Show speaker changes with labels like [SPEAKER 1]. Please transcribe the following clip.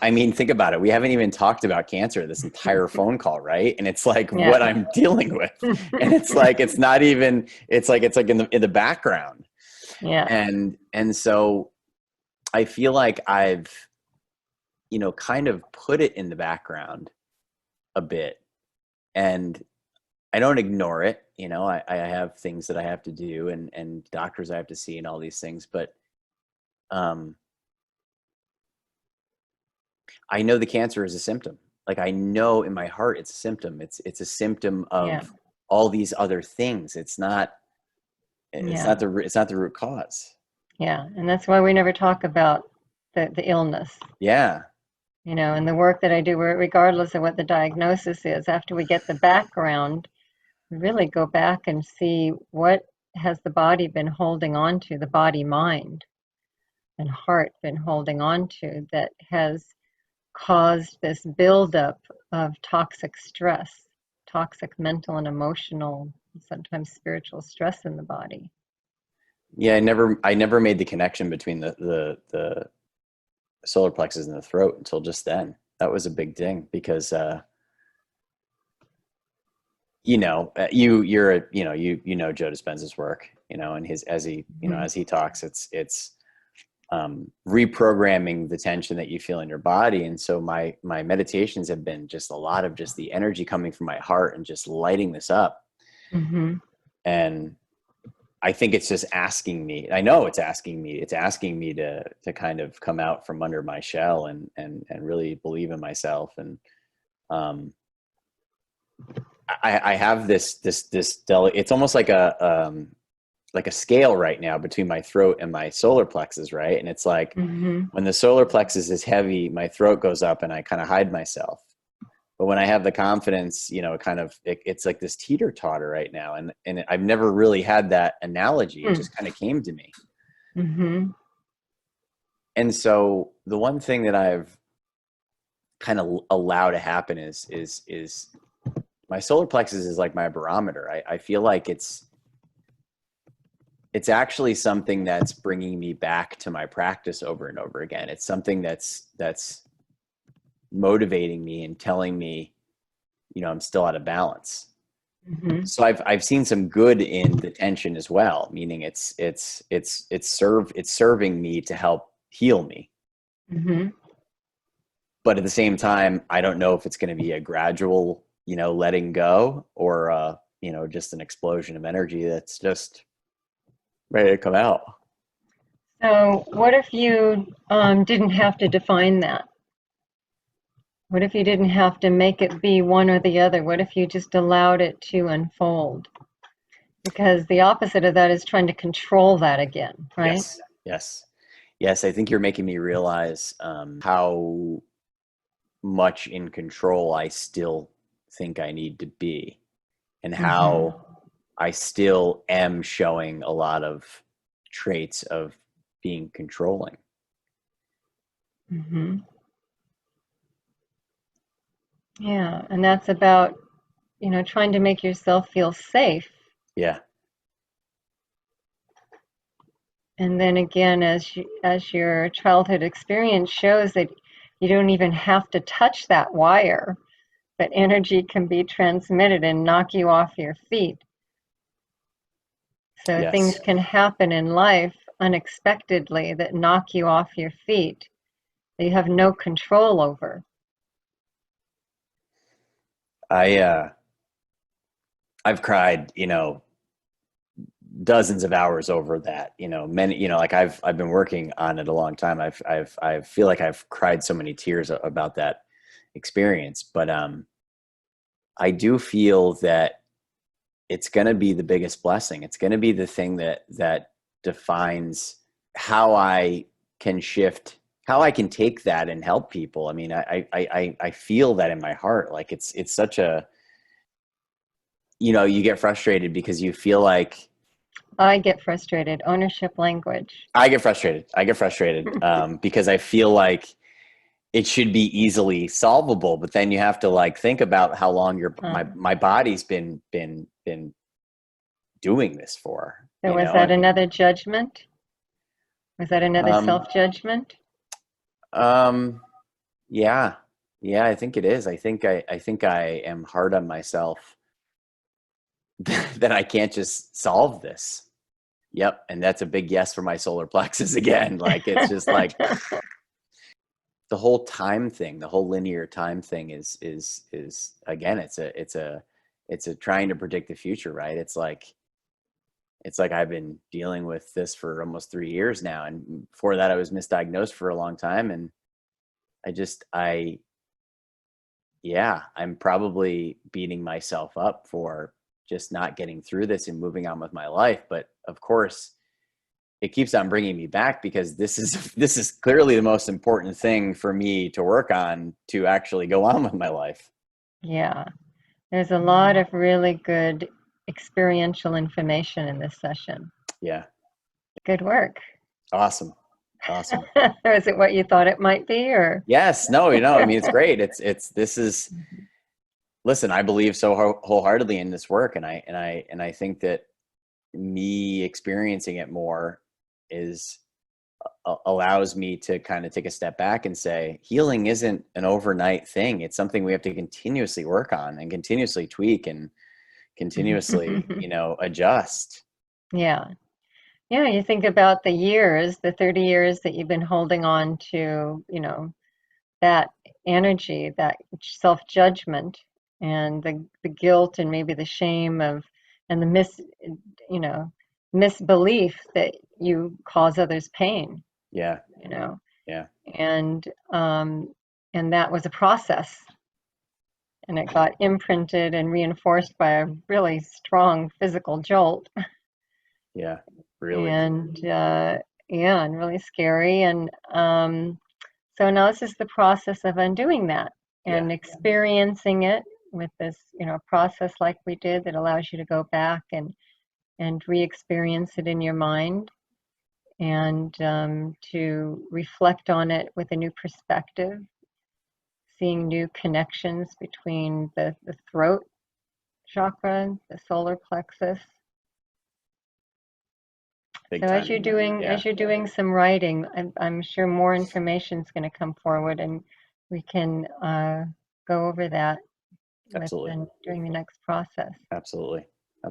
[SPEAKER 1] I mean, think about it. We haven't even talked about cancer this entire phone call, right? And it's like
[SPEAKER 2] Yeah.
[SPEAKER 1] what I'm dealing with. And it's like, it's not even, it's like in the background.
[SPEAKER 2] Yeah.
[SPEAKER 1] And so I feel like I've, kind of put it in the background a bit, and I don't ignore it. I have things that I have to do, and doctors I have to see and all these things, but, I know the cancer is a symptom. Like, I know in my heart it's a symptom. It's a symptom
[SPEAKER 2] Yeah.
[SPEAKER 1] of all these other things. It's not
[SPEAKER 2] Yeah.
[SPEAKER 1] it's not the root cause.
[SPEAKER 2] Yeah. And that's why we never talk about the illness,
[SPEAKER 1] Yeah.
[SPEAKER 2] and the work that I do, regardless of what the diagnosis is, after we get the background, we really go back and see what has the body been holding on to, the body, mind, and heart been holding on to that has caused this buildup of toxic stress, toxic mental and emotional, sometimes spiritual stress in the body.
[SPEAKER 1] Yeah, I never made the connection between the solar plexus and the throat until just then. That was a big ding because you're a, Joe Dispenza's work, and his, as he, as he talks, it's reprogramming the tension that you feel in your body. And so my meditations have been just a lot of just the energy coming from my heart and just lighting this up.
[SPEAKER 2] Mm-hmm.
[SPEAKER 1] And I think it's just asking me, I know it's asking me to kind of come out from under my shell and really believe in myself. And I have this it's almost like a scale right now between my throat and my solar plexus, right? And it's like,
[SPEAKER 2] Mm-hmm.
[SPEAKER 1] when the solar plexus is heavy, my throat goes up and I kind of hide myself. But when I have the confidence, it's like this teeter totter right now. And I've never really had that analogy. It just kind of came to me.
[SPEAKER 2] Mm-hmm.
[SPEAKER 1] And so the one thing that I've kind of allowed to happen is my solar plexus is like my barometer. I feel like it's actually something that's bringing me back to my practice over and over again. It's something that's motivating me and telling me, I'm still out of balance.
[SPEAKER 2] Mm-hmm.
[SPEAKER 1] So I've seen some good in the tension as well, meaning it's serving me to help heal me.
[SPEAKER 2] Mm-hmm.
[SPEAKER 1] But at the same time, I don't know if it's going to be a gradual, letting go, or just an explosion of energy that's just ready to come out.
[SPEAKER 2] So what if you didn't have to define that? What if you didn't have to make it be one or the other? What if you just allowed it to unfold? Because the opposite of that is trying to control that again, right?
[SPEAKER 1] Yes. I think you're making me realize how much in control I still think I need to be, and how I still am showing a lot of traits of being controlling.
[SPEAKER 2] Mm-hmm. Yeah, and that's about, trying to make yourself feel safe.
[SPEAKER 1] Yeah.
[SPEAKER 2] And then again, as your childhood experience shows, that you don't even have to touch that wire, but energy can be transmitted and knock you off your feet. So
[SPEAKER 1] Yes.
[SPEAKER 2] things can happen in life unexpectedly that knock you off your feet that you have no control over.
[SPEAKER 1] I've cried, dozens of hours over that, many, like I've been working on it a long time. I feel like I've cried so many tears about that experience, but I do feel that it's going to be the biggest blessing. It's going to be the thing that defines how I can shift, how I can take that and help people. I mean, I feel that in my heart. Like it's such a, you get frustrated because you feel like,
[SPEAKER 2] I get frustrated. Ownership language.
[SPEAKER 1] I get frustrated because I feel like it should be easily solvable, but then you have to like think about how long my body's been doing this for.
[SPEAKER 2] So was that another judgment? Was that another self-judgment?
[SPEAKER 1] Yeah. Yeah, I think it is. I think I am hard on myself that I can't just solve this. Yep, and that's a big yes for my solar plexus again. Like it's just like the whole time thing, the whole linear time thing is again, it's a trying to predict the future, right? It's like I've been dealing with this for almost 3 years now, and before that I was misdiagnosed for a long time, and I yeah, I'm probably beating myself up for just not getting through this and moving on with my life. But of course, it keeps on bringing me back because this is clearly the most important thing for me to work on to actually go on with my life.
[SPEAKER 2] Yeah, there's a lot of really good experiential information in this session.
[SPEAKER 1] Yeah.
[SPEAKER 2] Good work.
[SPEAKER 1] Awesome. Awesome.
[SPEAKER 2] Or is it what you thought it might be, or?
[SPEAKER 1] Yes. No, I mean, it's great. This is, listen, I believe so wholeheartedly in this work. And I think that me experiencing it more is allows me to kind of take a step back and say healing isn't an overnight thing. It's something we have to continuously work on and continuously tweak and continuously, adjust.
[SPEAKER 2] Yeah. Yeah, you think about the years, the 30 years that you've been holding on to, that energy, that self-judgment, and the guilt and maybe the shame of, and the you know, misbelief that you cause others pain,
[SPEAKER 1] Yeah.
[SPEAKER 2] you know,
[SPEAKER 1] Yeah.
[SPEAKER 2] and um, and that was a process, and it got imprinted and reinforced by a really strong physical jolt,
[SPEAKER 1] Yeah. Really.
[SPEAKER 2] and yeah, and really scary, and so now this is the process of undoing that
[SPEAKER 1] Yeah.
[SPEAKER 2] and experiencing it with this, process like we did that allows you to go back and re-experience it in your mind, and to reflect on it with a new perspective, seeing new connections between the throat chakra, the solar plexus.
[SPEAKER 1] Big
[SPEAKER 2] So as
[SPEAKER 1] time.
[SPEAKER 2] you're doing
[SPEAKER 1] Yeah.
[SPEAKER 2] some writing, I'm sure more information is going to come forward, and we can go over that with
[SPEAKER 1] Absolutely.
[SPEAKER 2] and during the next process.
[SPEAKER 1] Absolutely.